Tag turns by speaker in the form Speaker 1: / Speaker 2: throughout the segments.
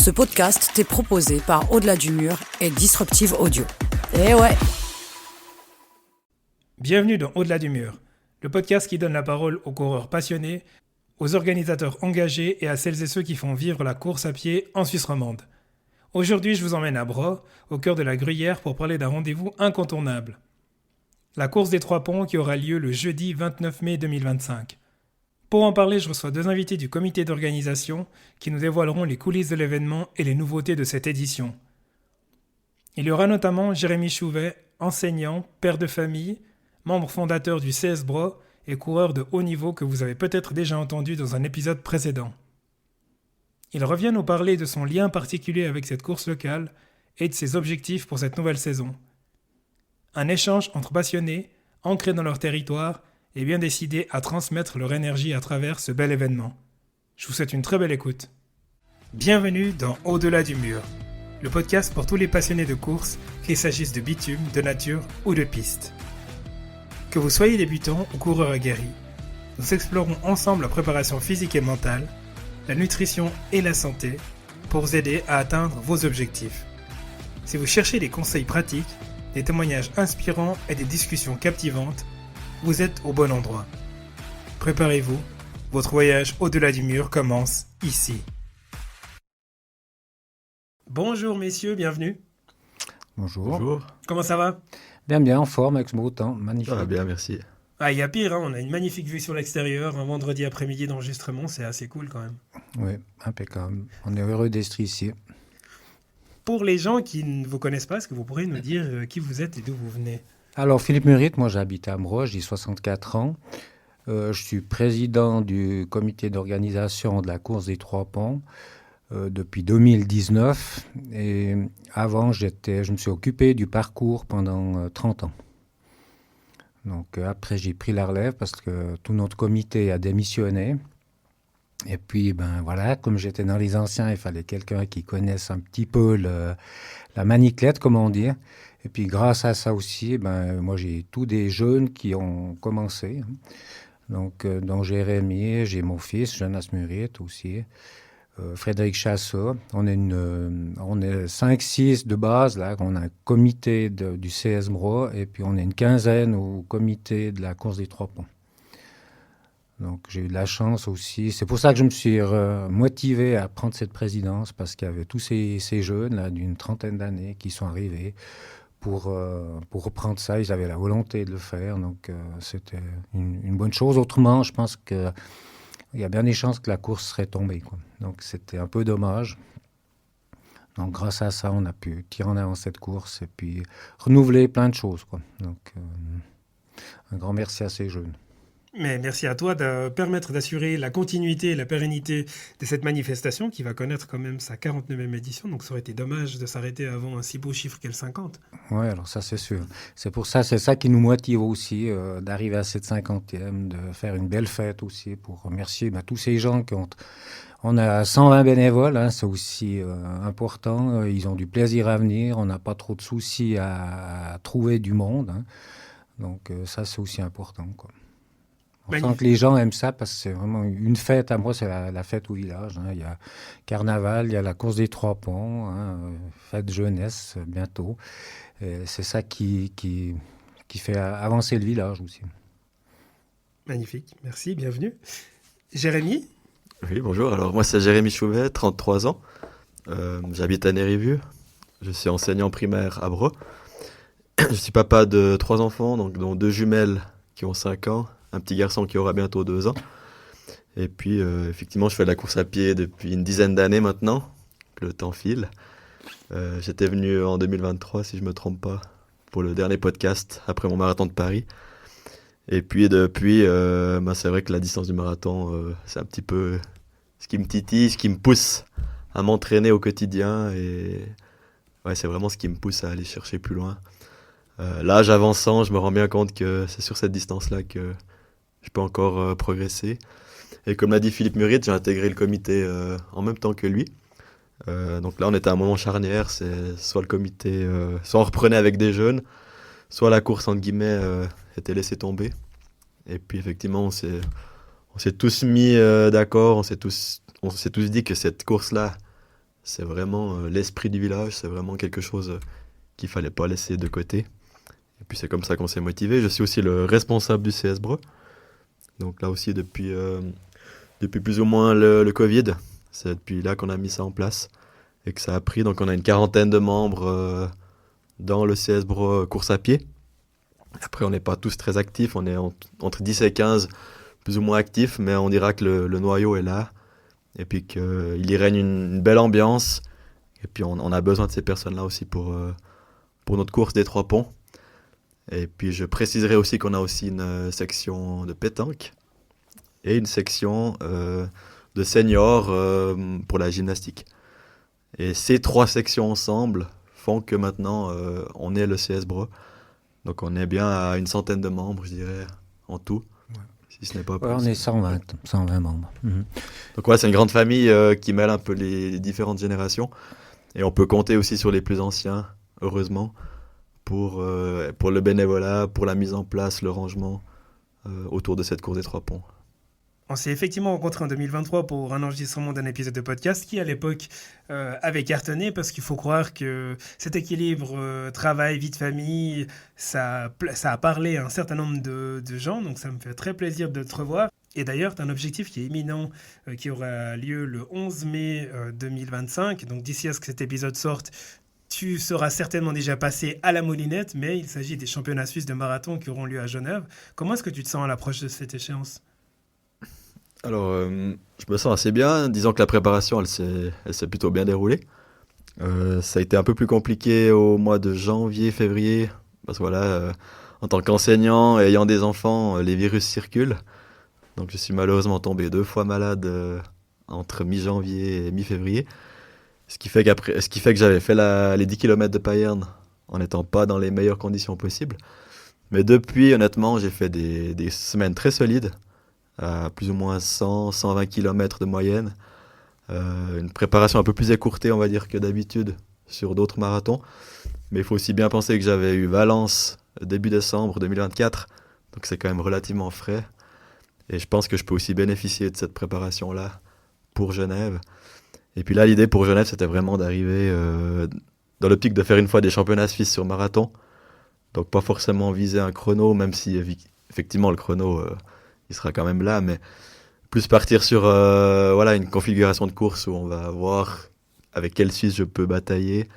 Speaker 1: Ce podcast t'est proposé par Au-delà du mur et Disruptive Audio. Eh ouais!
Speaker 2: Bienvenue dans Au-delà du mur, le podcast qui donne la parole aux coureurs passionnés, aux organisateurs engagés et à celles et ceux qui font vivre la course à pied en Suisse romande. Aujourd'hui, je vous emmène à Bro, au cœur de la Gruyère, pour parler d'un rendez-vous incontournable. La course des Trois Ponts qui aura lieu le jeudi 29 mai 2025. Pour en parler, je reçois deux invités du comité d'organisation qui nous dévoileront les coulisses de l'événement et les nouveautés de cette édition. Il y aura notamment Jérémy Chouvet, enseignant, père de famille, membre fondateur du CS Bro et coureur de haut niveau que vous avez peut-être déjà entendu dans un épisode précédent. Il revient nous parler de son lien particulier avec cette course locale et de ses objectifs pour cette nouvelle saison. Un échange entre passionnés, ancrés dans leur territoire et bien décidés à transmettre leur énergie à travers ce bel événement. Je vous souhaite une très belle écoute. Bienvenue dans Au-delà du mur, le podcast pour tous les passionnés de course, qu'il s'agisse de bitume, de nature ou de piste. Que vous soyez débutant ou coureur aguerri, nous explorons ensemble la préparation physique et mentale, la nutrition et la santé pour vous aider à atteindre vos objectifs. Si vous cherchez des conseils pratiques, des témoignages inspirants et des discussions captivantes, vous êtes au bon endroit. Préparez-vous, votre voyage au-delà du mur commence ici. Bonjour messieurs, bienvenue.
Speaker 3: Bonjour.
Speaker 2: Comment ça va ?
Speaker 3: Bien, en forme avec ce beau temps, magnifique.
Speaker 4: Ça va bien, merci.
Speaker 2: Ah, il y a pire, on a une magnifique vue sur l'extérieur, un vendredi après-midi d'enregistrement, c'est assez cool quand même.
Speaker 3: Oui, impeccable. On est heureux d'être ici.
Speaker 2: Pour les gens qui ne vous connaissent pas, est-ce que vous pourriez nous dire qui vous êtes et d'où vous venez ?
Speaker 3: Alors, Philippe Murit, moi j'habite à Ambroise, j'ai 64 ans. Je suis président du comité d'organisation de la course des Trois Ponts depuis 2019. Et avant, je me suis occupé du parcours pendant 30 ans. Donc après, j'ai pris la relève parce que tout notre comité a démissionné. Et puis, voilà, comme j'étais dans les anciens, il fallait quelqu'un qui connaisse un petit peu la maniclette, comme on dit. Et puis, grâce à ça aussi, moi, j'ai tous des jeunes qui ont commencé. Donc Jérémy, j'ai mon fils, Jonas Murit aussi, Frédéric Chassot. On est 5-6 de base, là. On a un comité du CS Bro, et puis on est une quinzaine au comité de la course des Trois Ponts. Donc j'ai eu de la chance aussi. C'est pour ça que je me suis motivé à prendre cette présidence, parce qu'il y avait tous ces jeunes là d'une trentaine d'années qui sont arrivés pour reprendre ça. Ils avaient la volonté de le faire, donc c'était une bonne chose. Autrement, je pense qu'il y a bien des chances que la course serait tombée, quoi. Donc c'était un peu dommage. Donc grâce à ça, on a pu tirer en avant cette course et puis renouveler plein de choses, quoi. Donc un grand merci à ces jeunes.
Speaker 2: Mais merci à toi de permettre d'assurer la continuité et la pérennité de cette manifestation qui va connaître quand même sa 49e édition. Donc ça aurait été dommage de s'arrêter avant un si beau chiffre qu'est le 50.
Speaker 3: Oui, alors ça c'est sûr. C'est ça qui nous motive aussi d'arriver à cette 50e, de faire une belle fête aussi pour remercier tous ces gens qui ont... On a 120 bénévoles, hein, c'est aussi important. Ils ont du plaisir à venir. On n'a pas trop de soucis à trouver du monde, hein. Donc ça c'est aussi important, quoi. On sent que les gens aiment ça parce que c'est vraiment une fête. À moi, c'est la fête au village, hein. Il y a carnaval, il y a la course des Trois Ponts, hein, fête jeunesse bientôt. Et c'est ça qui fait avancer le village aussi.
Speaker 2: Magnifique, merci, bienvenue. Jérémy ?
Speaker 4: Oui, bonjour. Alors moi, c'est Jérémy Chouvet, 33 ans. J'habite à Nérivieux. Je suis enseignant primaire à Bro. Je suis papa de 3 enfants, dont 2 jumelles qui ont 5 ans. Un petit garçon qui aura bientôt 2 ans. Et puis, effectivement, je fais de la course à pied depuis une dizaine d'années maintenant. Le temps file. J'étais venu en 2023, si je ne me trompe pas, pour le dernier podcast, après mon marathon de Paris. Et puis, depuis, c'est vrai que la distance du marathon, c'est un petit peu ce qui me titille, ce qui me pousse à m'entraîner au quotidien. Et ouais, c'est vraiment ce qui me pousse à aller chercher plus loin. L'âge avançant, je me rends bien compte que c'est sur cette distance-là que je peux encore progresser. Et comme l'a dit Philippe Murit, j'ai intégré le comité en même temps que lui. Donc là, on était à un moment charnière. C'est soit le comité, soit on reprenait avec des jeunes, soit la course, entre guillemets, était laissée tomber. Et puis effectivement, on s'est tous mis d'accord, on s'est tous dit que cette course-là C'est vraiment l'esprit du village, c'est vraiment quelque chose qu'il fallait pas laisser de côté. Et puis c'est comme ça qu'on s'est motivé. Je suis aussi le responsable du CS Breux. Donc là aussi depuis plus ou moins le Covid, c'est depuis là qu'on a mis ça en place et que ça a pris. Donc on a une quarantaine de membres dans le CS Breux course à pied. Après on n'est pas tous très actifs, on est entre 10 et 15 plus ou moins actifs, mais on dira que le noyau est là. Et puis qu'il y règne une belle ambiance. Et puis on a besoin de ces personnes-là aussi pour notre course des 3 ponts. Et puis je préciserai aussi qu'on a aussi une section de pétanque et une section de seniors pour la gymnastique. Et ces 3 sections ensemble font que maintenant on est le CS Breux. Donc on est bien à une centaine de membres, je dirais, en tout. Si ce n'est pas plus.
Speaker 3: On est 120 membres.
Speaker 4: Donc c'est une grande famille qui mêle un peu les différentes générations. Et on peut compter aussi sur les plus anciens, heureusement, pour le bénévolat, pour la mise en place, le rangement autour de cette course des 3 ponts.
Speaker 2: On s'est effectivement rencontrés en 2023 pour un enregistrement d'un épisode de podcast qui, à l'époque, avait cartonné parce qu'il faut croire que cet équilibre travail, vie de famille, ça a parlé à un certain nombre de gens. Donc, ça me fait très plaisir de te revoir. Et d'ailleurs, tu as un objectif qui est imminent, qui aura lieu le 11 mai 2025. Donc, d'ici à ce que cet épisode sorte, tu seras certainement déjà passé à la Moulinette, mais il s'agit des championnats suisses de marathon qui auront lieu à Genève. Comment est-ce que tu te sens à l'approche de cette échéance ?
Speaker 4: Alors, je me sens assez bien. Disons que la préparation, elle s'est plutôt bien déroulée. Ça a été un peu plus compliqué au mois de janvier, février, parce que voilà, en tant qu'enseignant, ayant des enfants, les virus circulent. Donc je suis malheureusement tombé 2 fois malade entre mi-janvier et mi-février. Ce qui fait que j'avais fait les 10 km de Payerne en n'étant pas dans les meilleures conditions possibles. Mais depuis, honnêtement, j'ai fait des semaines très solides, à plus ou moins 100, 120 km de moyenne. Une préparation un peu plus écourtée, on va dire, que d'habitude sur d'autres marathons. Mais il faut aussi bien penser que j'avais eu Valence début décembre 2024, donc c'est quand même relativement frais. Et je pense que je peux aussi bénéficier de cette préparation-là pour Genève. Et puis là, l'idée pour Genève, c'était vraiment d'arriver dans l'optique de faire une fois des championnats suisses sur marathon. Donc pas forcément viser un chrono, même si effectivement le chrono, il sera quand même là, mais plus partir sur une configuration de course où on va voir avec quelle Suisse je peux batailler.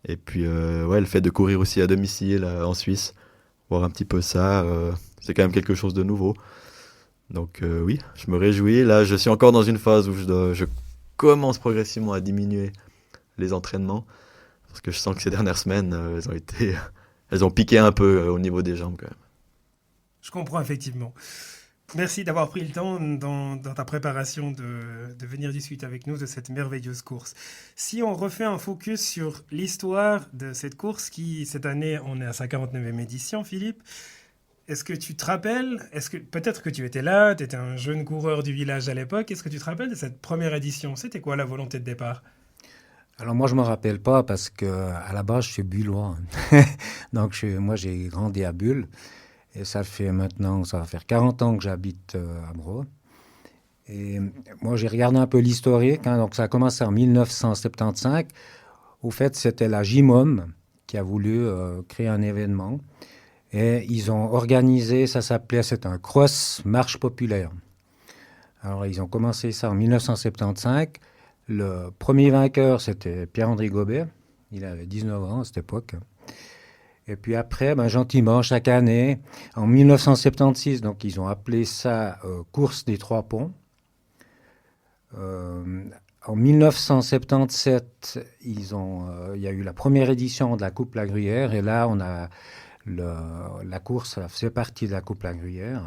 Speaker 4: Et puis le fait de courir aussi à domicile en Suisse, voir un petit peu ça, c'est quand même quelque chose de nouveau. Donc oui, je me réjouis. Là, je suis encore dans une phase où je commence progressivement à diminuer les entraînements, parce que je sens que ces dernières semaines, elles ont piqué un peu au niveau des jambes quand même.
Speaker 2: Je comprends effectivement. Merci d'avoir pris le temps dans ta préparation de venir discuter avec nous de cette merveilleuse course. Si on refait un focus sur l'histoire de cette course qui, cette année, on est à sa 49e édition, Philippe, est-ce que tu te rappelles, peut-être que tu étais là, tu étais un jeune coureur du village à l'époque, est-ce que tu te rappelles de cette première édition ? C'était quoi la volonté de départ ?
Speaker 3: Alors moi, je ne me rappelle pas parce qu'à la base, je suis bullois. Donc moi, j'ai grandi à Bulle. Et ça va faire 40 ans que j'habite à Breux. Et moi, j'ai regardé un peu l'historique. Donc ça a commencé en 1975. Au fait, c'était la JMOM qui a voulu créer un événement. Et ils ont organisé, c'est un cross marche populaire. Alors, ils ont commencé ça en 1975. Le premier vainqueur, c'était Pierre-André Gobet. Il avait 19 ans à cette époque. Et puis après, gentiment, chaque année, en 1976, donc ils ont appelé ça Course des 3 ponts. En 1977, il y a eu la première édition de la Coupe La Gruyère. Et là, on a la course, ça faisait partie de la Coupe La Gruyère.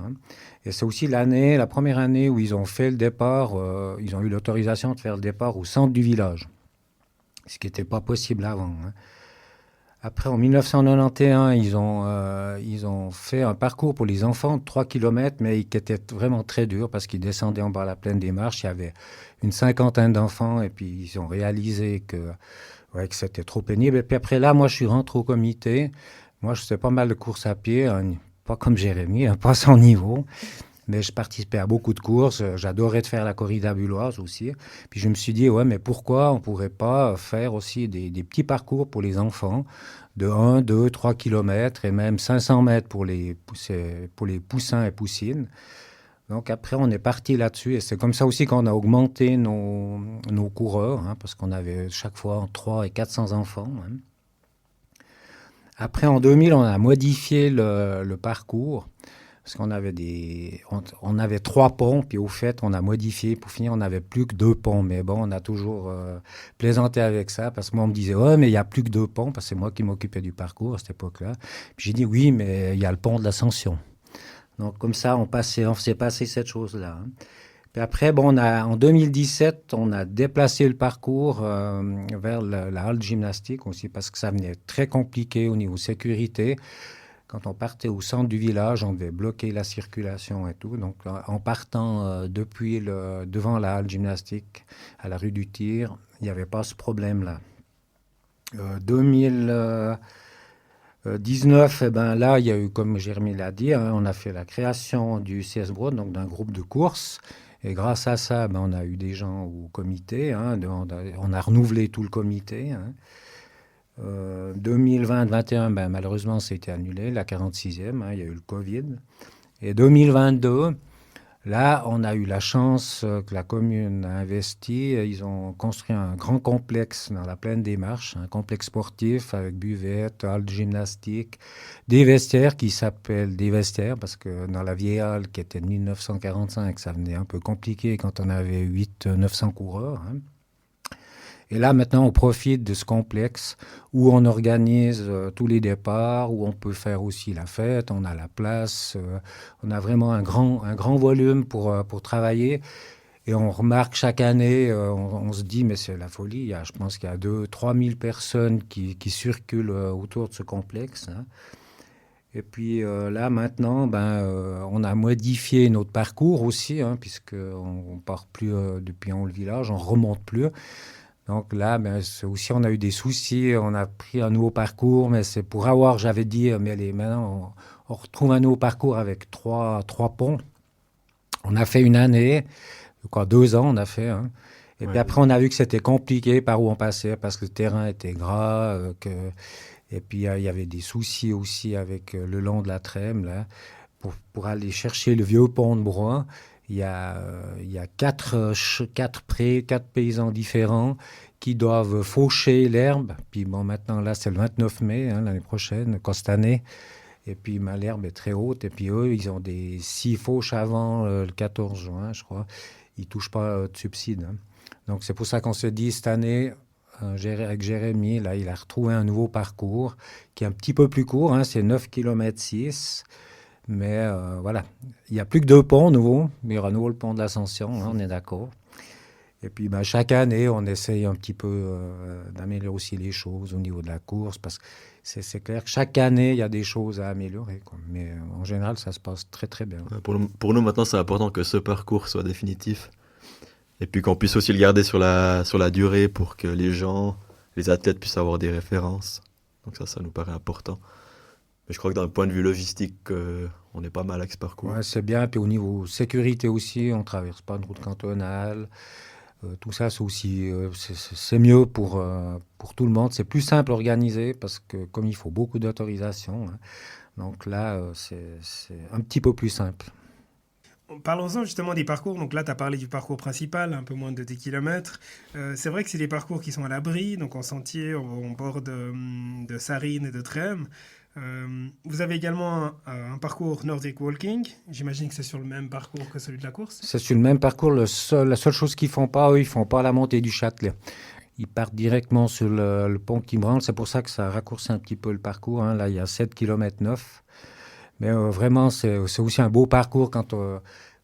Speaker 3: Et c'est aussi la première année où ils ont fait le départ, ils ont eu l'autorisation de faire le départ au centre du village, ce qui n'était pas possible avant. Après, en 1991, ils ont fait un parcours pour les enfants de 3 km, mais qui était vraiment très dur parce qu'ils descendaient en bas la plaine des Marches. Il y avait une 50aine d'enfants et puis ils ont réalisé que c'était trop pénible. Et puis après là, moi, je suis rentré au comité. Moi, je faisais pas mal de courses à pied, pas comme Jérémy, pas à son niveau. Mais je participais à beaucoup de courses. J'adorais de faire la corrida bulloise aussi. Puis je me suis dit, ouais, mais pourquoi on ne pourrait pas faire aussi des petits parcours pour les enfants de 1, 2, 3 kilomètres et même 500 mètres pour les poussins et poussines. Donc après, on est parti là-dessus et c'est comme ça aussi qu'on a augmenté nos coureurs, hein, parce qu'on avait chaque fois entre 300 et 400 enfants. Hein. Après, en 2000, on a modifié le parcours parce qu'on avait on avait 3 ponts, puis au fait, on a modifié. Pour finir, on n'avait plus que 2 ponts. Mais bon, on a toujours plaisanté avec ça parce que moi, on me disait, ouais, mais il n'y a plus que 2 ponts parce que c'est moi qui m'occupais du parcours à cette époque-là. Puis j'ai dit, oui, mais il y a le pont de l'Ascension. Donc, comme ça, on faisait passer cette chose-là. Hein. Puis après, bon, en 2017, on a déplacé le parcours vers la halle gymnastique aussi parce que ça venait très compliqué au niveau sécurité. Quand on partait au centre du village, on devait bloquer la circulation et tout. Donc, en partant devant la halle gymnastique à la rue du Tir, il n'y avait pas ce problème-là. 2019, eh ben là, il y a eu, comme Jérémy l'a dit, hein, on a fait la création du CS Broad, donc d'un groupe de course. Et grâce à ça, ben, on a eu des gens au comité. Hein, on a renouvelé tout le comité. Hein. 2020-2021, ben, malheureusement, ça a été annulé, la 46e. Hein, il y a eu le Covid. Et 2022, là, on a eu la chance que la commune a investi. Ils ont construit un grand complexe dans la plaine des Marches, un complexe sportif avec buvette, halle de gymnastique, des vestiaires qui s'appellent des vestiaires parce que dans la vieille halle qui était de 1945, ça venait un peu compliqué quand on avait 800-900 coureurs. Hein. Et là, maintenant, on profite de ce complexe où on organise tous les départs, où on peut faire aussi la fête, on a la place, on a vraiment un grand volume pour travailler. Et on remarque chaque année, on se dit, mais c'est la folie, je pense qu'il y a 2-3 000 personnes qui circulent autour de ce complexe. Hein. Et puis là, maintenant, on a modifié notre parcours aussi, hein, puisqu'on ne part plus depuis le village, on ne remonte plus. Donc là, on a eu des soucis, on a pris un nouveau parcours, mais c'est pour avoir, j'avais dit, mais maintenant, on retrouve un nouveau parcours avec trois ponts. On a fait une année, 2 ans on a fait. Hein. Et puis après, on a vu que c'était compliqué par où on passait, parce que le terrain était gras, et puis il y avait des soucis aussi avec le long de la Trême, là, pour aller chercher le vieux pont de Broye. Il y a 4 paysans différents qui doivent faucher l'herbe. Puis bon, maintenant, là, c'est le 29 mai, hein, l'année prochaine, cette année. Et puis, l'herbe est très haute. Et puis, eux, ils ont s'ils fauchent avant le 14 juin, je crois, ils ne touchent pas de subside. Hein. Donc, c'est pour ça qu'on se dit, cette année, avec Jérémy, là, il a retrouvé un nouveau parcours qui est un petit peu plus court. Hein, c'est 9,6 km. Mais voilà, il n'y a plus que 2 ponts nouveaux, mais il y aura nouveau le pont de l'Ascension, hein, on est d'accord. Et puis chaque année, on essaye un petit peu d'améliorer aussi les choses au niveau de la course, parce que c'est clair que chaque année, il y a des choses à améliorer, quoi. Mais en général, ça se passe très très bien.
Speaker 4: Pour nous, maintenant, c'est important que ce parcours soit définitif, et puis qu'on puisse aussi le garder sur la durée pour que les athlètes puissent avoir des références. Donc ça nous paraît important. Mais je crois que d'un point de vue logistique, on est pas mal avec ce parcours.
Speaker 3: Ouais, c'est bien. Puis au niveau sécurité aussi, on ne traverse pas de route cantonale. Tout ça, c'est aussi c'est mieux pour tout le monde. C'est plus simple à organiser parce que comme il faut beaucoup d'autorisation, hein, donc là, c'est un petit peu plus simple.
Speaker 2: Parlons-en justement des parcours. Donc là, tu as parlé du parcours principal, un peu moins de 10 km. C'est vrai que c'est des parcours qui sont à l'abri, donc en sentier, en bord de Sarine et de Trême. Vous avez également un parcours Nordic Walking. J'imagine que c'est sur le même parcours que celui de la course.
Speaker 3: C'est sur le même parcours. La seule chose qu'ils ne font pas, eux, ils ne font pas la montée du Châtelet. Ils partent directement sur le pont qui branle. C'est pour ça que ça raccourcit un petit peu le parcours. Hein. Là, il y a 7,9 km. Mais vraiment, c'est aussi un beau parcours quand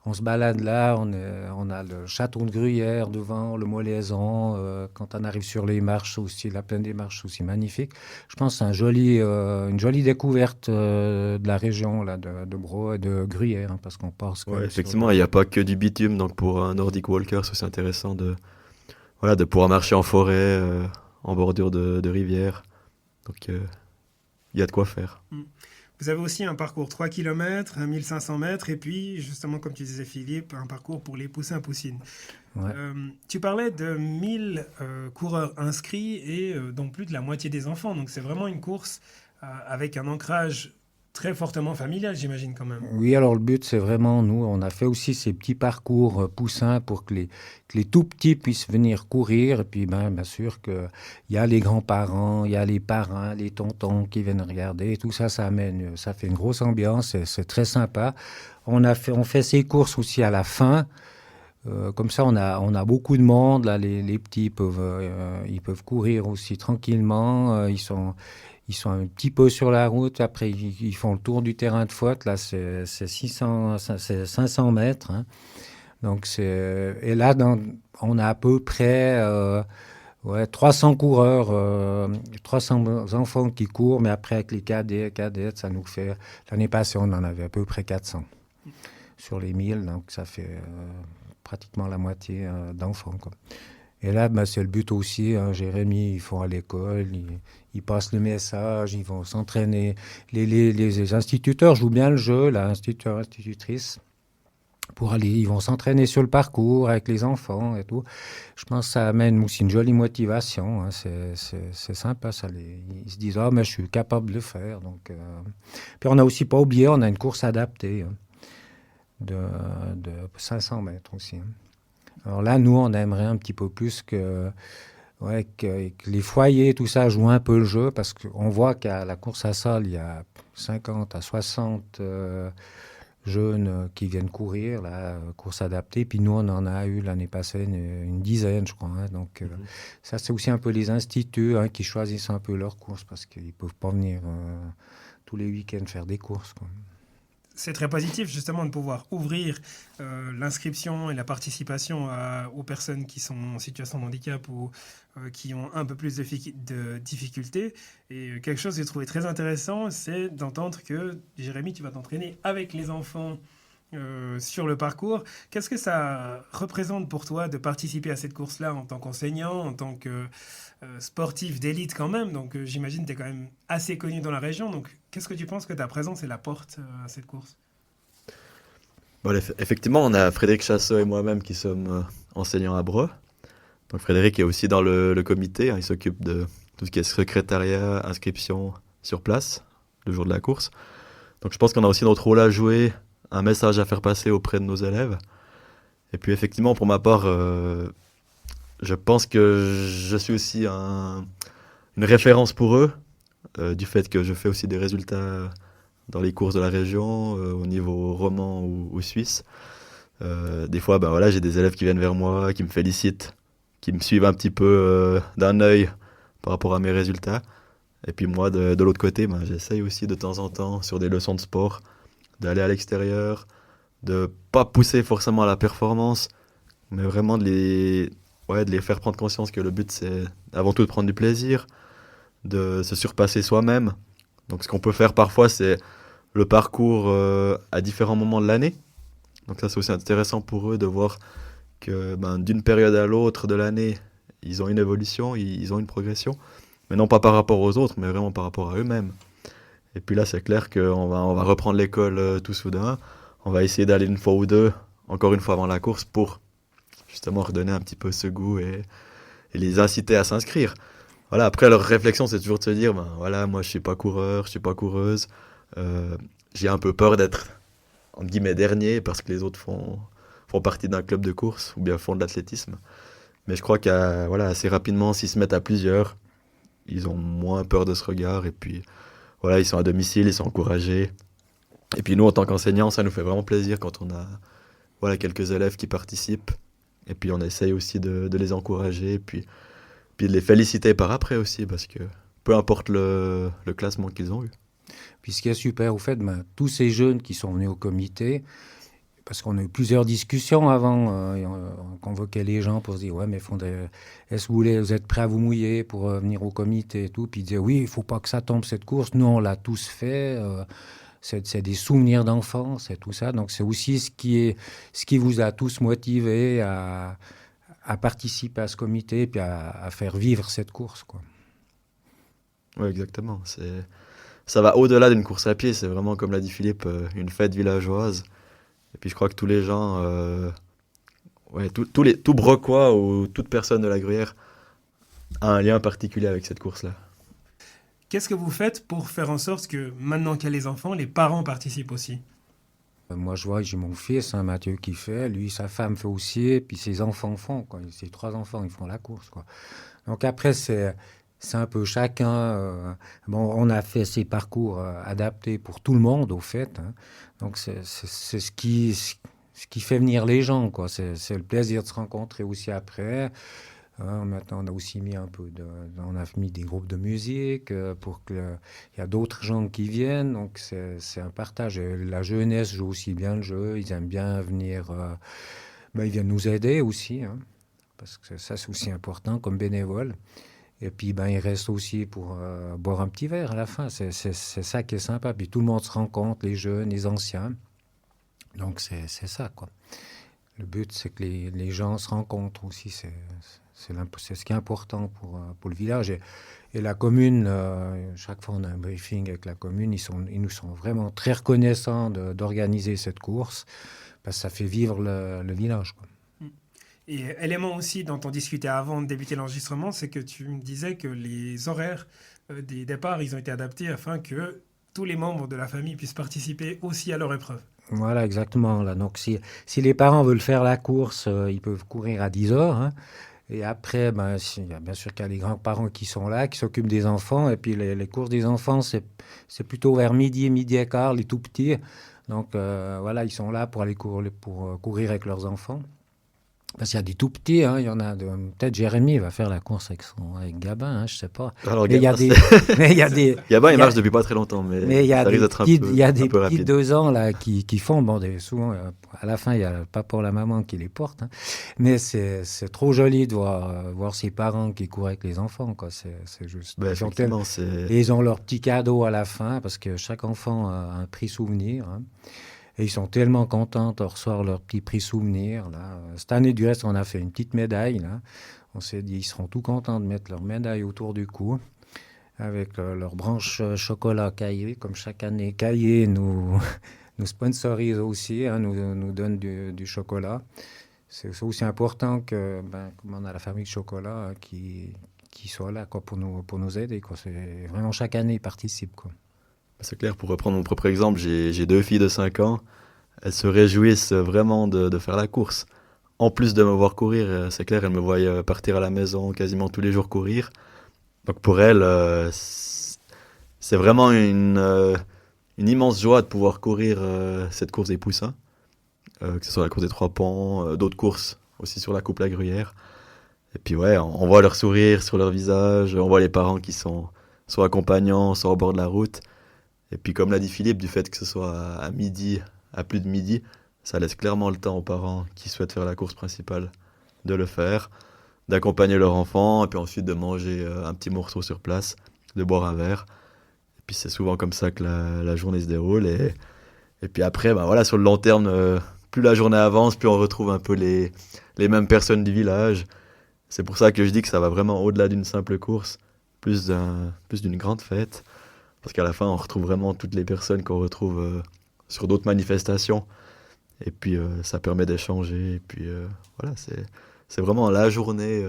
Speaker 3: on se balade là. On a le château de Gruyère devant, le Molaison. Quand on arrive sur les marches aussi, la plaine des Marches aussi magnifique. Je pense que c'est une jolie découverte de la région là, de Broye et de Gruyère. Hein, parce qu'on pense que
Speaker 4: effectivement, il n'y a pas que du bitume. Donc pour un Nordic Walker, c'est aussi intéressant de pouvoir marcher en forêt, en bordure de rivière. Donc il y a de quoi faire.
Speaker 2: Vous avez aussi un parcours 3 km, 1500 mètres, et puis, justement, comme tu disais, Philippe, un parcours pour les poussins-poussines.
Speaker 3: Ouais.
Speaker 2: Tu parlais de 1000 coureurs inscrits et dont plus de la moitié des enfants. Donc, c'est vraiment une course avec un ancrage très fortement familial, j'imagine, quand même.
Speaker 3: Oui, alors le but, c'est vraiment, nous, on a fait aussi ces petits parcours poussins pour que les tout petits puissent venir courir. Et puis, bien sûr qu'il y a les grands-parents, il y a les parrains, les tontons qui viennent regarder. Et tout ça, ça fait une grosse ambiance, c'est très sympa. On fait ces courses aussi à la fin. Comme ça, on a beaucoup de monde. Là, les petits ils peuvent courir aussi tranquillement. Ils sont un petit peu sur la route. Après, ils font le tour du terrain de foot. Là, c'est 500 mètres. Hein. Donc, et là, on a à peu près 300 coureurs, 300 enfants qui courent. Mais après, avec les cadettes, ça nous fait... L'année passée, on en avait à peu près 400 sur les 1000. Donc, ça fait pratiquement la moitié d'enfants, quoi. Et là, c'est le but aussi. Hein, Jérémy, ils font à l'école, ils passent le message, ils vont s'entraîner. Les instituteurs jouent bien le jeu, là, instituteurs, institutrices, ils vont s'entraîner sur le parcours avec les enfants et tout. Je pense que ça amène aussi une jolie motivation. Hein, c'est sympa, ça. Ils se disent, ah, mais je suis capable de le faire. Donc, Puis on n'a aussi pas oublié, on a une course adaptée de 500 mètres aussi. Hein. Alors là, nous, on aimerait un petit peu plus que les foyers, tout ça, jouent un peu le jeu, parce qu'on voit qu'à la course à salle, il y a 50 à 60 jeunes qui viennent courir, la course adaptée. Puis nous, on en a eu l'année passée une dizaine, je crois. Hein. Donc ça, c'est aussi un peu les instituts qui choisissent un peu leurs courses, parce qu'ils ne peuvent pas venir tous les week-ends faire des courses, quoi.
Speaker 2: C'est très positif justement de pouvoir ouvrir l'inscription et la participation aux personnes qui sont en situation de handicap ou qui ont un peu plus de difficultés. Et quelque chose que j'ai trouvé très intéressant, c'est d'entendre que, Jérémy, tu vas t'entraîner avec les enfants sur le parcours. Qu'est-ce que ça représente pour toi de participer à cette course-là en tant qu'enseignant, en tant que sportif d'élite quand même? Donc j'imagine que tu es quand même assez connu dans la région. Donc qu'est-ce que tu penses que ta présence elle apporte à cette course?
Speaker 4: Bon, effectivement, on a Frédéric Chassot et moi-même qui sommes enseignants à Breux. Donc Frédéric est aussi dans le comité. Hein, il s'occupe de tout ce qui est secrétariat, inscription sur place, le jour de la course. Donc je pense qu'on a aussi notre rôle à jouer, un message à faire passer auprès de nos élèves. Et puis effectivement, pour ma part, je pense que je suis aussi une référence pour eux, du fait que je fais aussi des résultats dans les courses de la région, au niveau roman ou suisse. Des fois, j'ai des élèves qui viennent vers moi, qui me félicitent, qui me suivent un petit peu d'un œil par rapport à mes résultats. Et puis moi, de l'autre côté, j'essaye aussi de temps en temps, sur des leçons de sport, d'aller à l'extérieur, de pas pousser forcément à la performance, mais vraiment de les faire prendre conscience que le but, c'est avant tout de prendre du plaisir, de se surpasser soi-même. Donc ce qu'on peut faire parfois, c'est le parcours à différents moments de l'année. Donc ça, c'est aussi intéressant pour eux de voir que d'une période à l'autre de l'année, ils ont une évolution, ils ont une progression, mais non pas par rapport aux autres, mais vraiment par rapport à eux-mêmes. Et puis là, c'est clair qu'on va reprendre l'école tout soudain. On va essayer d'aller une fois ou deux, encore une fois avant la course, pour justement redonner un petit peu ce goût et les inciter à s'inscrire. Voilà, après, leur réflexion, c'est toujours de se dire, moi, je suis pas coureur, je suis pas coureuse. J'ai un peu peur d'être, entre guillemets, dernier, parce que les autres font partie d'un club de course, ou bien font de l'athlétisme. Mais je crois assez rapidement, s'ils se mettent à plusieurs, ils ont moins peur de ce regard, et puis, ils sont à domicile, ils sont encouragés. Et puis nous, en tant qu'enseignants, ça nous fait vraiment plaisir quand on a quelques élèves qui participent. Et puis on essaye aussi de les encourager, puis de les féliciter par après aussi, parce que peu importe le classement qu'ils ont eu.
Speaker 3: Puis ce qui est super, au fait, tous ces jeunes qui sont venus au comité, parce qu'on a eu plusieurs discussions avant, on convoquait les gens pour se dire, ouais, mais est-ce que vous êtes prêts à vous mouiller pour venir au comité et tout? Puis ils disaient, oui, il ne faut pas que ça tombe cette course, nous on l'a tous fait, c'est des souvenirs d'enfance et tout ça, donc c'est aussi ce qui vous a tous motivés à participer à ce comité, puis à faire vivre cette course, quoi.
Speaker 4: Oui, exactement, ça va au-delà d'une course à pied. C'est vraiment, comme l'a dit Philippe, une fête villageoise. Et puis je crois que tous les gens, tout Broquois ou toute personne de la Gruyère a un lien particulier avec cette course-là.
Speaker 2: Qu'est-ce que vous faites pour faire en sorte que maintenant qu'il y a les enfants, les parents participent aussi?
Speaker 3: Moi, je vois, j'ai mon fils, hein, Mathieu, qui fait. Lui, sa femme fait aussi. Et puis ses enfants font, quoi. Ses 3 enfants, ils font la course, quoi. Donc après, c'est un peu chacun. Bon, on a fait ces parcours adaptés pour tout le monde, au fait, hein. Donc c'est ce qui fait venir les gens, quoi. C'est le plaisir de se rencontrer aussi après. Maintenant, on a aussi mis on a mis des groupes de musique pour qu'il y a d'autres gens qui viennent. Donc, c'est un partage. Et la jeunesse joue aussi bien le jeu. Ils aiment bien venir. Ils viennent nous aider aussi, hein, parce que ça, c'est aussi important comme bénévole. Et puis, ils restent aussi pour boire un petit verre à la fin. C'est ça qui est sympa. Puis, tout le monde se rencontre, les jeunes, les anciens. Donc, c'est ça, quoi. Le but, c'est que les gens se rencontrent aussi. C'est ce qui est important pour le village. Et la commune, chaque fois on a un briefing avec la commune, ils nous sont vraiment très reconnaissants d'organiser cette course, parce que ça fait vivre le village, quoi.
Speaker 2: Et élément aussi dont on discutait avant de débuter l'enregistrement, c'est que tu me disais que les horaires des départs, ils ont été adaptés afin que tous les membres de la famille puissent participer aussi à leur épreuve.
Speaker 3: Voilà, exactement. Là. Donc, si les parents veulent faire la course, ils peuvent courir à 10 heures, hein. Et après, il y a bien sûr qu'il y a les grands-parents qui sont là, qui s'occupent des enfants. Et puis, les courses des enfants, c'est plutôt vers midi et quart, les tout petits. Donc, voilà, ils sont là pour aller courir avec leurs enfants. Parce qu'il y a des tout petits, hein, il y en a peut-être Jérémy va faire la course avec Gabin, hein, je sais pas.
Speaker 4: Alors,
Speaker 3: mais il y a des
Speaker 4: Gabin, il marche depuis pas très longtemps, mais
Speaker 3: il y a
Speaker 4: ça risque d'être
Speaker 3: il y a des
Speaker 4: un peu
Speaker 3: petits
Speaker 4: rapide.
Speaker 3: 2 ans là qui font souvent à la fin il y a le papa ou la maman qui les porte, hein. Mais c'est trop joli de voir ses parents qui courent avec les enfants, quoi. C'est juste.
Speaker 4: Effectivement,
Speaker 3: Et ils ont leur petit cadeau à la fin parce que chaque enfant a un prix souvenir, hein. Et ils sont tellement contents de recevoir leur petit prix souvenir, là. Cette année, du reste, on a fait une petite médaille, là. On s'est dit, ils seront tout contents de mettre leur médaille autour du cou, avec leur branche chocolat Caillé, comme chaque année. Caillé nous sponsorise aussi, hein, nous donne du chocolat. C'est aussi important que, comme on a la famille de chocolat qui soit là, quoi, pour nous aider, quoi. C'est vraiment chaque année, ils participent, quoi.
Speaker 4: C'est clair, pour reprendre mon propre exemple, j'ai 2 filles de 5 ans. Elles se réjouissent vraiment de faire la course. En plus de me voir courir, c'est clair, elles me voient partir à la maison quasiment tous les jours courir. Donc pour elles, c'est vraiment une immense joie de pouvoir courir cette course des poussins, que ce soit la course des 3 ponts, d'autres courses aussi sur la Coupe La Gruyère. Et puis on voit leur sourire sur leur visage, on voit les parents qui sont soit accompagnants, soit au bord de la route. Et puis comme l'a dit Philippe, du fait que ce soit à midi, à plus de midi, ça laisse clairement le temps aux parents qui souhaitent faire la course principale de le faire, d'accompagner leur enfant, et puis ensuite de manger un petit morceau sur place, de boire un verre. Et puis c'est souvent comme ça que la journée se déroule. Et puis après, sur le long terme, plus la journée avance, plus on retrouve un peu les mêmes personnes du village. C'est pour ça que je dis que ça va vraiment au-delà d'une simple course, plus d'une grande fête. Parce qu'à la fin, on retrouve vraiment toutes les personnes qu'on retrouve sur d'autres manifestations. Et puis, ça permet d'échanger. Et puis, c'est vraiment la journée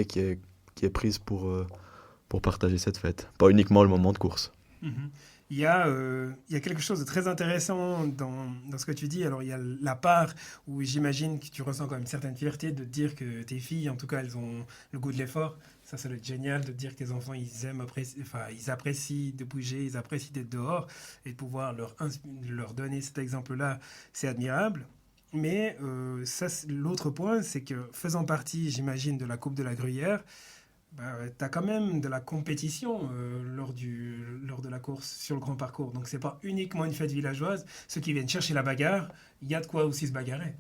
Speaker 4: qui est prise pour partager cette fête. Pas uniquement le moment de course.
Speaker 2: Mm-hmm. Il y a quelque chose de très intéressant dans ce que tu dis. Alors, il y a la part où j'imagine que tu ressens quand même une certaine fierté de dire que tes filles, en tout cas, elles ont le goût de l'effort. Ça doit être génial de dire que tes enfants, ils apprécient de bouger, ils apprécient d'être dehors. Et de pouvoir leur donner cet exemple-là, c'est admirable. Mais l'autre point, c'est que faisant partie, j'imagine, de la Coupe de la Gruyère, tu as quand même de la compétition lors de la course sur le grand parcours. Donc, ce n'est pas uniquement une fête villageoise. Ceux qui viennent chercher la bagarre, il y a de quoi aussi se bagarrer.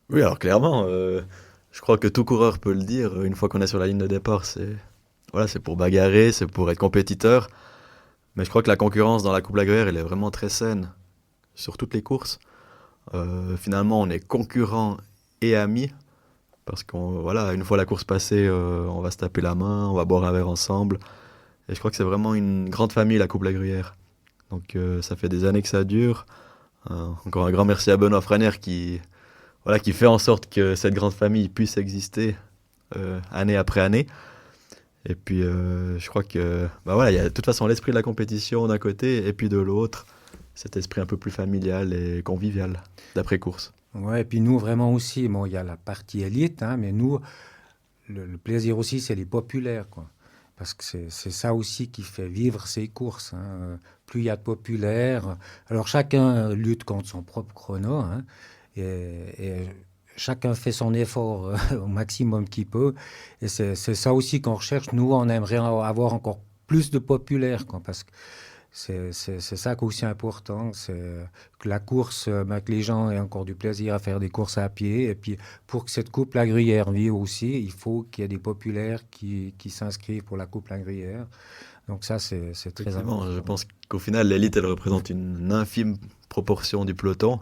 Speaker 4: Oui, alors clairement, je crois que tout coureur peut le dire. Une fois qu'on est sur la ligne de départ, c'est pour bagarrer, c'est pour être compétiteur. Mais je crois que la concurrence dans la Coupe La Gruyère, elle est vraiment très saine sur toutes les courses. Finalement, on est concurrents et amis. Parce qu'une fois la course passée, on va se taper la main, on va boire un verre ensemble. Et je crois que c'est vraiment une grande famille, la Coupe La Gruyère. Donc ça fait des années que ça dure. Encore un grand merci à Benoît Franer qui fait en sorte que cette grande famille puisse exister année après année. Et puis je crois que il y a de toute façon l'esprit de la compétition d'un côté et puis de l'autre, cet esprit un peu plus familial et convivial d'après-course.
Speaker 3: Ouais, et puis nous, vraiment aussi, bon, il y a la partie élite, hein, mais nous, le plaisir aussi, c'est les populaires, quoi. Parce que c'est ça aussi qui fait vivre ces courses, hein. Plus il y a de populaires, alors chacun lutte contre son propre chrono, hein, et chacun fait son effort au maximum qu'il peut. Et c'est ça aussi qu'on recherche. Nous, on aimerait avoir encore plus de populaires, quoi, parce que c'est ça qui est aussi important, c'est que la course, que les gens aient encore du plaisir à faire des courses à pied. Et puis, pour que cette Coupe La Gruyère vive aussi, il faut qu'il y ait des populaires qui s'inscrivent pour la Coupe La Gruyère. Donc ça, c'est très important.
Speaker 4: Je pense qu'au final, l'élite, elle représente une infime proportion du peloton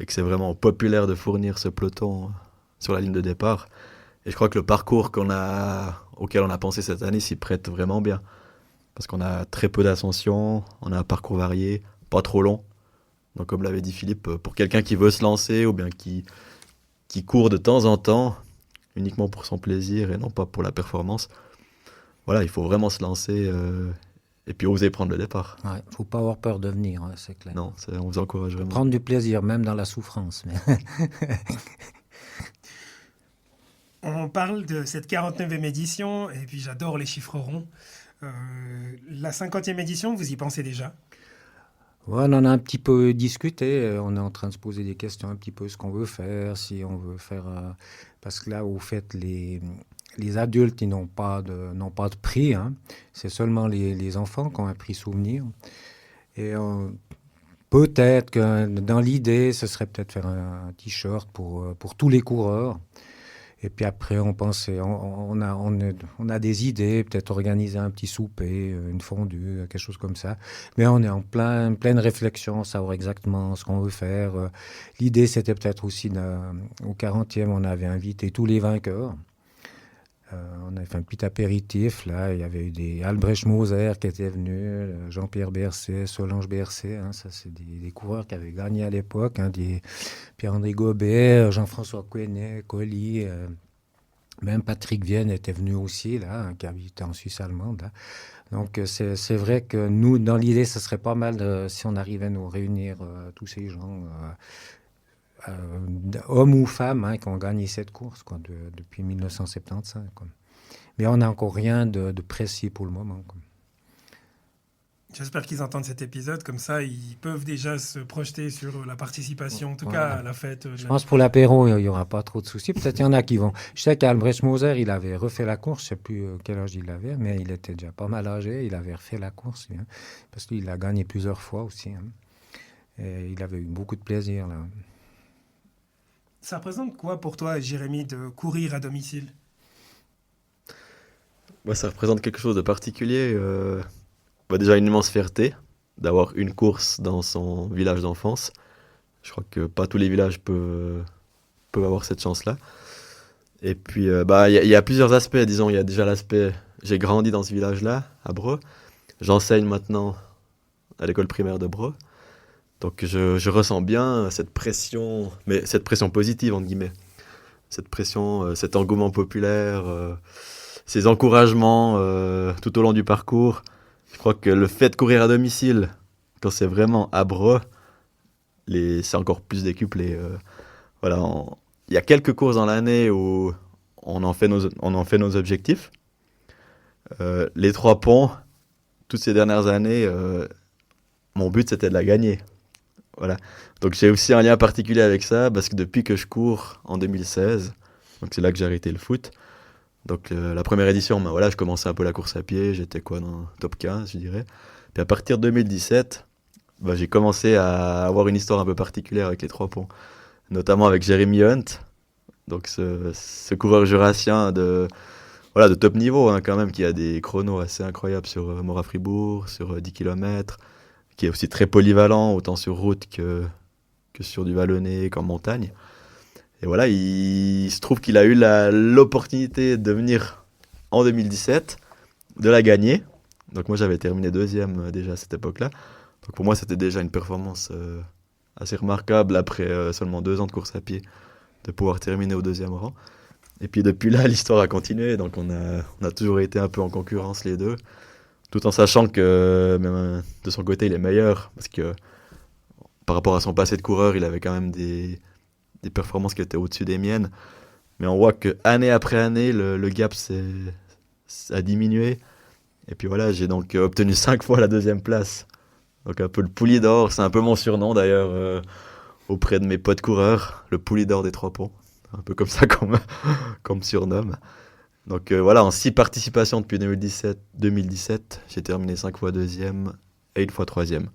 Speaker 4: et que c'est vraiment populaire de fournir ce peloton sur la ligne de départ. Et je crois que le parcours auquel on a pensé cette année s'y prête vraiment bien. Parce qu'on a très peu d'ascension, on a un parcours varié, pas trop long. Donc comme l'avait dit Philippe, pour quelqu'un qui veut se lancer ou bien qui court de temps en temps, uniquement pour son plaisir et non pas pour la performance, voilà, il faut vraiment se lancer et puis oser prendre le départ.
Speaker 3: Ouais, faut pas avoir peur de venir, hein, c'est clair.
Speaker 4: Non, on vous encourage vraiment.
Speaker 3: Prendre du plaisir, même dans la souffrance. Mais...
Speaker 2: On parle de cette 49e édition, et puis j'adore les chiffres ronds. La 50e édition, vous y pensez déjà ?
Speaker 3: Ouais, on en a un petit peu discuté. On est en train de se poser des questions un petit peu ce qu'on veut faire, si on veut faire... parce que là, au fait, les adultes, ils n'ont pas de prix, hein. C'est seulement les enfants qui ont un prix souvenir. Et peut-être que dans l'idée, ce serait peut-être faire un t-shirt pour tous les coureurs. Et puis après, on pensait, on a des idées, peut-être organiser un petit souper, une fondue, quelque chose comme ça. Mais on est en pleine réflexion, savoir exactement ce qu'on veut faire. L'idée, c'était peut-être aussi, au 40e, on avait invité tous les vainqueurs. On avait fait un petit apéritif, là. Il y avait eu des Albrecht Moser qui étaient venus, Jean-Pierre Bercé, Solange Bercé. Hein, ça, c'est des coureurs qui avaient gagné à l'époque. Hein, Pierre-André Gobet, Jean-François Quenet, Colli. Même Patrick Vienne était venu aussi, là, hein, qui habitait en Suisse allemande. Hein. Donc, c'est vrai que nous, dans l'idée, ce serait pas mal si on arrivait à nous réunir tous ces gens... hommes ou femmes, hein, qui ont gagné cette course quoi, depuis 1975. Quoi. Mais on n'a encore rien de précis pour le moment. Quoi.
Speaker 2: J'espère qu'ils entendent cet épisode, comme ça ils peuvent déjà se projeter sur la participation, en tout cas à la fête.
Speaker 3: Je pense pour l'apéro, il n'y aura pas trop de soucis. Peut-être qu'il y en a qui vont. Je sais qu'Albrecht Moser, il avait refait la course, je ne sais plus quel âge il avait, mais il était déjà pas mal âgé, il avait refait la course, lui, hein, parce qu'il a gagné plusieurs fois aussi. Hein, et il avait eu beaucoup de plaisir là.
Speaker 2: Ça représente quoi pour toi, Jérémy, de courir à domicile ?
Speaker 4: Ça représente quelque chose de particulier. Déjà une immense fierté d'avoir une course dans son village d'enfance. Je crois que pas tous les villages peuvent avoir cette chance-là. Et puis, y a plusieurs aspects. Disons, il y a déjà l'aspect, j'ai grandi dans ce village-là, à Breux. J'enseigne maintenant à l'école primaire de Breux. Donc je ressens bien cette pression, mais cette pression positive, entre guillemets. Cette pression, cet engouement populaire, ces encouragements tout au long du parcours. Je crois que le fait de courir à domicile, quand c'est vraiment à Breux, c'est encore plus décuplé. Il y a quelques courses dans l'année où on en fait nos objectifs. Les 3 ponts, toutes ces dernières années, mon but c'était de la gagner. Voilà. Donc j'ai aussi un lien particulier avec ça parce que depuis que je cours en 2016, donc c'est là que j'ai arrêté le foot. Donc la première édition, je commençais un peu la course à pied, j'étais dans le top 15, je dirais. Puis à partir de 2017, j'ai commencé à avoir une histoire un peu particulière avec les 3 ponts, notamment avec Jeremy Hunt, donc ce coureur jurassien de top niveau hein, quand même, qui a des chronos assez incroyables sur Mora-Fribourg, sur 10 km, qui est aussi très polyvalent, autant sur route que sur du vallonné, qu'en montagne. Et voilà, il se trouve qu'il a eu l'opportunité de venir en 2017, de la gagner. Donc moi, j'avais terminé deuxième déjà à cette époque-là. Donc pour moi, c'était déjà une performance assez remarquable après seulement 2 ans de course à pied, de pouvoir terminer au deuxième rang. Et puis depuis là, l'histoire a continué. Donc on a toujours été un peu en concurrence les deux, tout en sachant que même de son côté, il est meilleur. Parce que par rapport à son passé de coureur, il avait quand même des performances qui étaient au-dessus des miennes. Mais on voit que année après année, le gap a diminué. Et puis voilà, j'ai donc obtenu 5 fois la deuxième place. Donc un peu le poulie d'or, c'est un peu mon surnom d'ailleurs auprès de mes potes coureurs, le poulie d'or des Trois Ponts. Un peu comme ça qu'on me surnomme. Donc voilà, en 6 participations depuis 2017, j'ai terminé 5 fois deuxième et 1 fois troisième.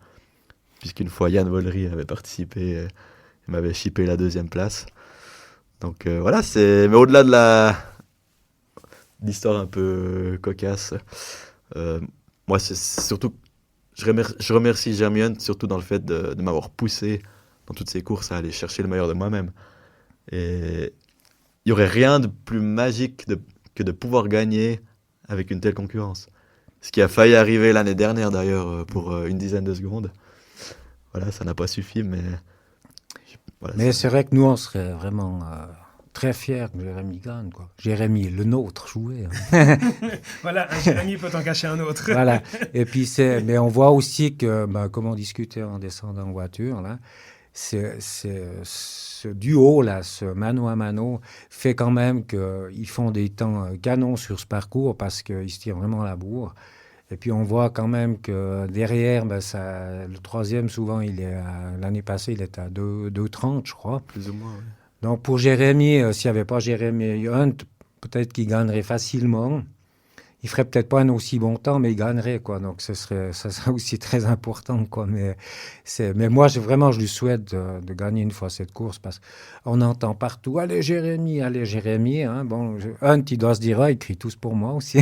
Speaker 4: Puisqu'une fois Yann Vollery avait participé et m'avait chippé la deuxième place. Donc voilà, mais au-delà de l'histoire un peu cocasse, moi c'est surtout, je remercie Germion surtout dans le fait de m'avoir poussé dans toutes ces courses à aller chercher le meilleur de moi-même. Et il n'y aurait rien de plus magique que de pouvoir gagner avec une telle concurrence. Ce qui a failli arriver l'année dernière d'ailleurs pour une dizaine de secondes. Voilà, ça n'a pas suffi, mais... Voilà,
Speaker 3: mais c'est vrai que nous, on serait vraiment très fiers que Jérémy gagne, quoi. Jérémy, le nôtre, jouait. Hein.
Speaker 2: Voilà, un Jérémy peut en cacher un autre.
Speaker 3: Voilà. Et puis, mais on voit aussi que, comme on discutait en descendant en voiture, là, ce duo-là, ce mano à mano, fait quand même qu'ils font des temps canons sur ce parcours parce qu'ils se tirent vraiment la bourre. Et puis on voit quand même que derrière, le troisième, souvent, l'année passée, il était à 2,30, je crois.
Speaker 4: Plus ou moins, oui.
Speaker 3: Donc pour Jérémy, s'il n'y avait pas Jérémy Hunt, peut-être qu'il gagnerait facilement. Il ferait peut-être pas un aussi bon temps, mais il gagnerait, quoi. Donc ça serait aussi très important, quoi. Mais moi, je lui souhaite de gagner une fois cette course parce qu'on entend partout, allez Jérémy, hein. Bon, Hunt, il doit se dire, il crie tous pour moi aussi.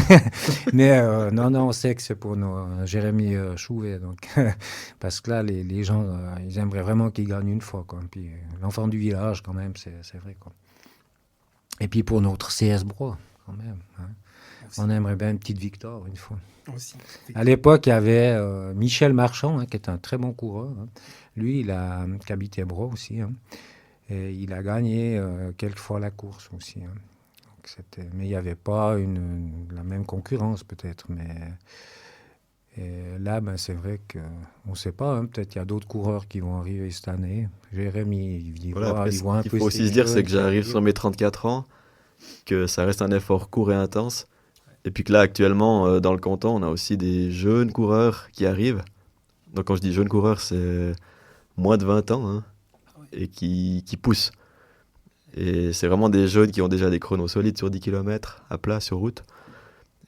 Speaker 3: Mais non, on sait que c'est pour Jérémy Chouvet, donc parce que là, les gens, ils aimeraient vraiment qu'il gagne une fois, quoi. Puis l'enfant du village, quand même, c'est vrai, quoi. Et puis pour notre CS Bro, quand même, hein. On aimerait bien une petite victoire une fois.
Speaker 2: Aussi.
Speaker 3: À l'époque, il y avait Michel Marchand, hein, qui est un très bon coureur. Hein. Lui, qui habitait Bro aussi. Hein. Et il a gagné quelques fois la course aussi. Hein. Donc, mais il n'y avait pas la même concurrence peut-être. Et là, c'est vrai qu'on ne sait pas. Hein. Peut-être qu'il y a d'autres coureurs qui vont arriver cette année. Jérémy, il voit un peu...
Speaker 4: Ce qu'il faut aussi se dire, c'est que j'arrive sur mes 34 ans, que ça reste un effort court et intense. Et puis que là, actuellement, dans le canton, on a aussi des jeunes coureurs qui arrivent. Donc quand je dis jeunes coureurs, c'est moins de 20 ans, hein, et qui poussent. Et c'est vraiment des jeunes qui ont déjà des chronos solides sur 10 km, à plat, sur route.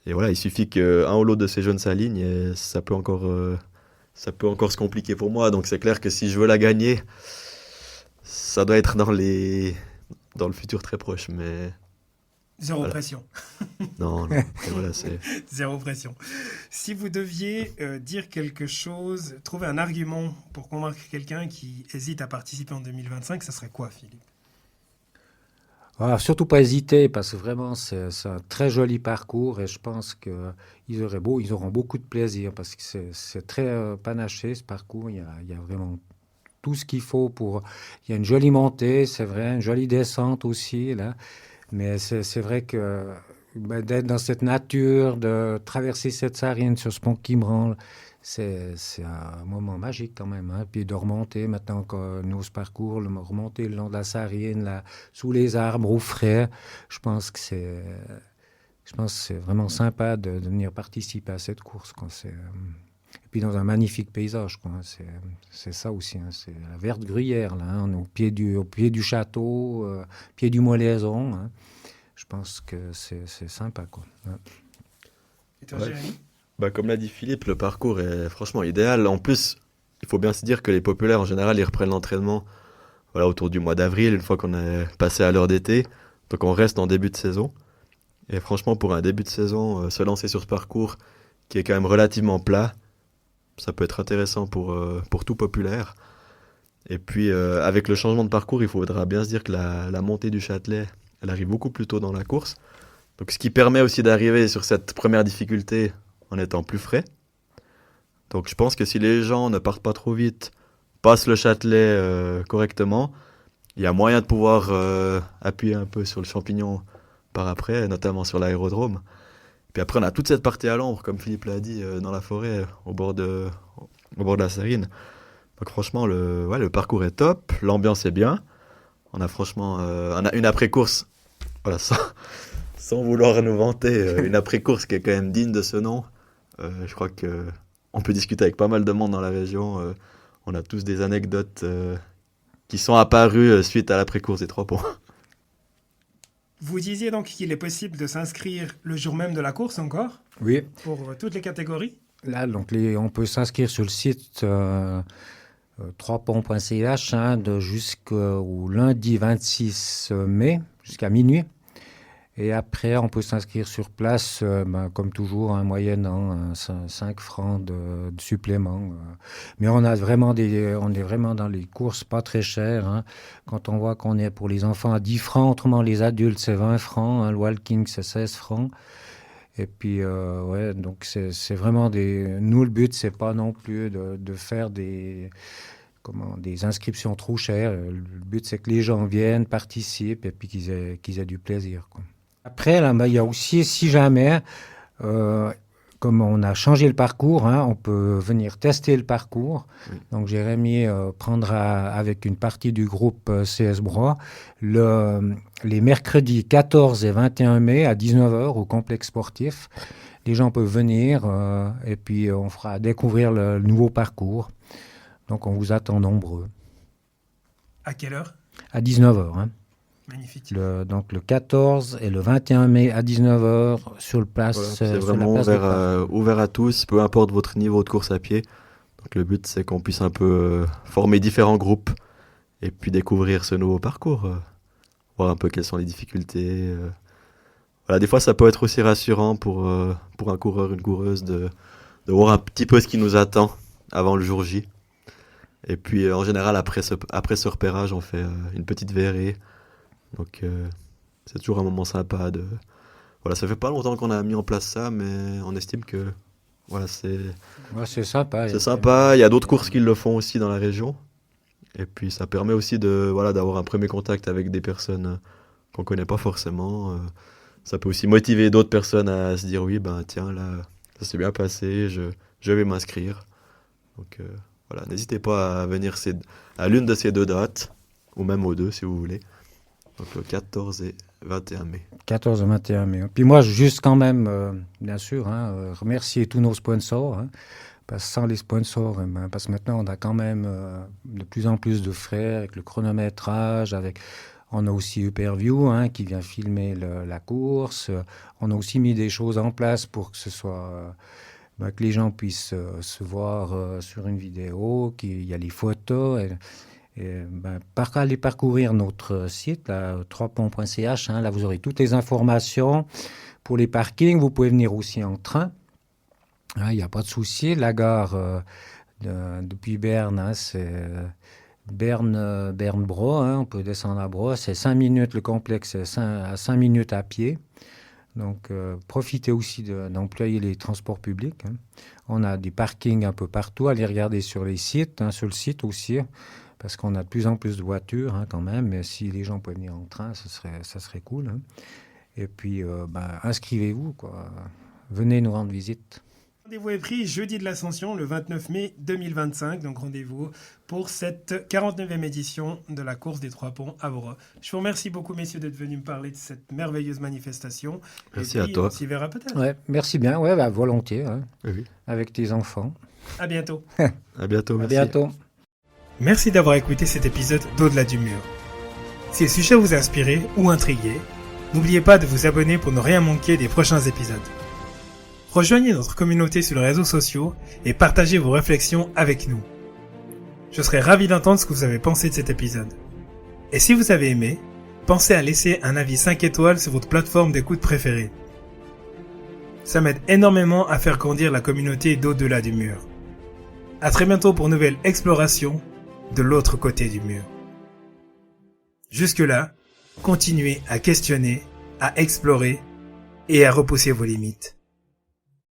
Speaker 4: Et voilà, il suffit qu'un ou l'autre de ces jeunes s'aligne et ça peut encore se compliquer pour moi. Donc c'est clair que si je veux la gagner, ça doit être dans le futur très proche, mais...
Speaker 2: Zéro
Speaker 4: voilà.
Speaker 2: pression.
Speaker 4: Non, voilà, c'est...
Speaker 2: Zéro pression. Si vous deviez dire quelque chose, trouver un argument pour convaincre quelqu'un qui hésite à participer en 2025, ça serait quoi, Philippe ?
Speaker 3: Surtout pas hésiter, parce que vraiment, c'est un très joli parcours et je pense qu'ils auront beaucoup de plaisir, parce que c'est très panaché, ce parcours. Il y a vraiment tout ce qu'il faut Il y a une jolie montée, c'est vrai, une jolie descente aussi, là. Mais c'est vrai que d'être dans cette nature, de traverser cette sarine sur ce pont qui branle, c'est un moment magique quand même. Hein. Puis de remonter maintenant qu'on ce parcours, remonter le long de la sarine, là, sous les arbres, au frais, je pense que c'est vraiment sympa de venir participer à cette course, quoi. Et puis dans un magnifique paysage, quoi. C'est ça aussi, hein. C'est la verte gruyère, là, hein. On est au pied du château, au pied du Molaison, hein. Je pense que c'est sympa, quoi. Ouais.
Speaker 2: Et toi, Jérémy ?
Speaker 4: Comme l'a dit Philippe, le parcours est franchement idéal. En plus, il faut bien se dire que les populaires, en général, ils reprennent l'entraînement autour du mois d'avril, une fois qu'on est passé à l'heure d'été. Donc on reste en début de saison. Et franchement, pour un début de saison, se lancer sur ce parcours qui est quand même relativement plat, ça peut être intéressant pour tout populaire. Et puis, avec le changement de parcours, il faudra bien se dire que la montée du Châtelet, elle arrive beaucoup plus tôt dans la course. Donc, ce qui permet aussi d'arriver sur cette première difficulté en étant plus frais. Donc je pense que si les gens ne partent pas trop vite, passent le Châtelet correctement, il y a moyen de pouvoir appuyer un peu sur le champignon par après, notamment sur l'aérodrome. Puis après, on a toute cette partie à l'ombre, comme Philippe l'a dit, dans la forêt, au bord de la Sarine. Donc franchement, le parcours est top, l'ambiance est bien. On a une après-course, voilà, sans vouloir nous vanter, une après-course qui est quand même digne de ce nom. Je crois qu'on peut discuter avec pas mal de monde dans la région. On a tous des anecdotes qui sont apparues suite à l'après-course des 3 ponts.
Speaker 2: Vous disiez donc qu'il est possible de s'inscrire le jour même de la course encore,
Speaker 3: Oui,
Speaker 2: pour toutes les catégories.
Speaker 3: là, donc on peut s'inscrire sur le site 3ponts.ch jusqu'au lundi 26 mai, jusqu'à minuit. Et après, on peut s'inscrire sur place, comme toujours, en moyennant 5 francs de supplément. Mais on est vraiment dans les courses pas très chères. Hein. Quand on voit qu'on est pour les enfants à 10 francs, autrement les adultes, c'est 20 francs. Hein. Le walking, c'est 16 francs. Et puis, donc c'est vraiment Nous, le but, c'est pas non plus de faire des inscriptions trop chères. Le but, c'est que les gens viennent, participent et puis qu'ils aient du plaisir, quoi. Après, là, il y a aussi, si jamais, comme on a changé le parcours, hein, on peut venir tester le parcours.
Speaker 4: Oui.
Speaker 3: Donc, Jérémy prendra avec une partie du groupe CS Bro les mercredis 14 et 21 mai à 19h au complexe sportif. Les gens peuvent venir et puis on fera découvrir le nouveau parcours. Donc, on vous attend nombreux.
Speaker 2: À quelle heure?
Speaker 3: À 19h. Hein.
Speaker 2: Magnifique.
Speaker 3: Donc le 14 et le 21 mai à 19h sur le place.
Speaker 4: Voilà, c'est
Speaker 3: sur
Speaker 4: vraiment
Speaker 3: la place
Speaker 4: ouvert à tous, peu importe votre niveau de course à pied. Donc le but, c'est qu'on puisse un peu former différents groupes et puis découvrir ce nouveau parcours, voir un peu quelles sont les difficultés. Voilà, des fois, ça peut être aussi rassurant pour un coureur, une coureuse, de voir un petit peu ce qui nous attend avant le jour J. Et puis, en général, après ce repérage, on fait une petite verrée. Donc, c'est toujours un moment sympa. Voilà, ça fait pas longtemps qu'on a mis en place ça, mais on estime que voilà, c'est
Speaker 3: sympa.
Speaker 4: c'est sympa. Il y a d'autres courses qui le font aussi dans la région. Et puis, ça permet aussi d'avoir un premier contact avec des personnes qu'on connaît pas forcément. Ça peut aussi motiver d'autres personnes à se dire oui, tiens, là, ça s'est bien passé, je vais m'inscrire. Donc, voilà, n'hésitez pas à venir à l'une de ces 2 dates, ou même aux 2 si vous voulez. Donc le 14 et 21 mai.
Speaker 3: 14 et 21 mai. Puis moi, juste quand même, bien sûr, remercier tous nos sponsors. Hein, parce que sans les sponsors, parce que maintenant, on a quand même de plus en plus de frais avec le chronométrage, on a aussi Uperview qui vient filmer la course. On a aussi mis des choses en place pour que ce soit... que les gens puissent se voir sur une vidéo, qu'il y a les photos. Allez parcourir notre site, 3ponts.ch. Là, vous aurez toutes les informations. Pour les parkings, vous pouvez venir aussi en train. Il n'y a pas de souci. La gare depuis Berne, c'est Berne-Bro. On peut descendre à Bro. C'est 5 minutes. Le complexe est à 5 minutes à pied. Donc, profitez aussi d'employer les transports publics. On a des parkings un peu partout. Allez regarder sur les sites, sur le site aussi, parce qu'on a de plus en plus de voitures quand même. Mais si les gens pouvaient venir en train, ça serait cool. Et puis, inscrivez-vous, quoi. Venez nous rendre visite.
Speaker 2: Rendez-vous est pris jeudi de l'Ascension, le 29 mai 2025. Donc rendez-vous pour cette 49e édition de la course des 3 ponts à Bro. Je vous remercie beaucoup, messieurs, d'être venus me parler de cette merveilleuse manifestation.
Speaker 4: Merci à toi.
Speaker 2: On s'y verra peut-être.
Speaker 3: Ouais, merci bien. Volontiers.
Speaker 4: Oui.
Speaker 3: Avec tes enfants.
Speaker 2: À bientôt.
Speaker 4: À bientôt. Merci.
Speaker 3: À bientôt.
Speaker 2: Merci d'avoir écouté cet épisode d'Au-delà du mur. Si le sujet vous a inspiré ou intrigué, n'oubliez pas de vous abonner pour ne rien manquer des prochains épisodes. Rejoignez notre communauté sur les réseaux sociaux et partagez vos réflexions avec nous. Je serai ravi d'entendre ce que vous avez pensé de cet épisode. Et si vous avez aimé, pensez à laisser un avis 5 étoiles sur votre plateforme d'écoute préférée. Ça m'aide énormément à faire grandir la communauté d'Au-delà du mur. À très bientôt pour une nouvelle exploration de l'autre côté du mur. Jusque-là, continuez à questionner, à explorer et à repousser vos limites.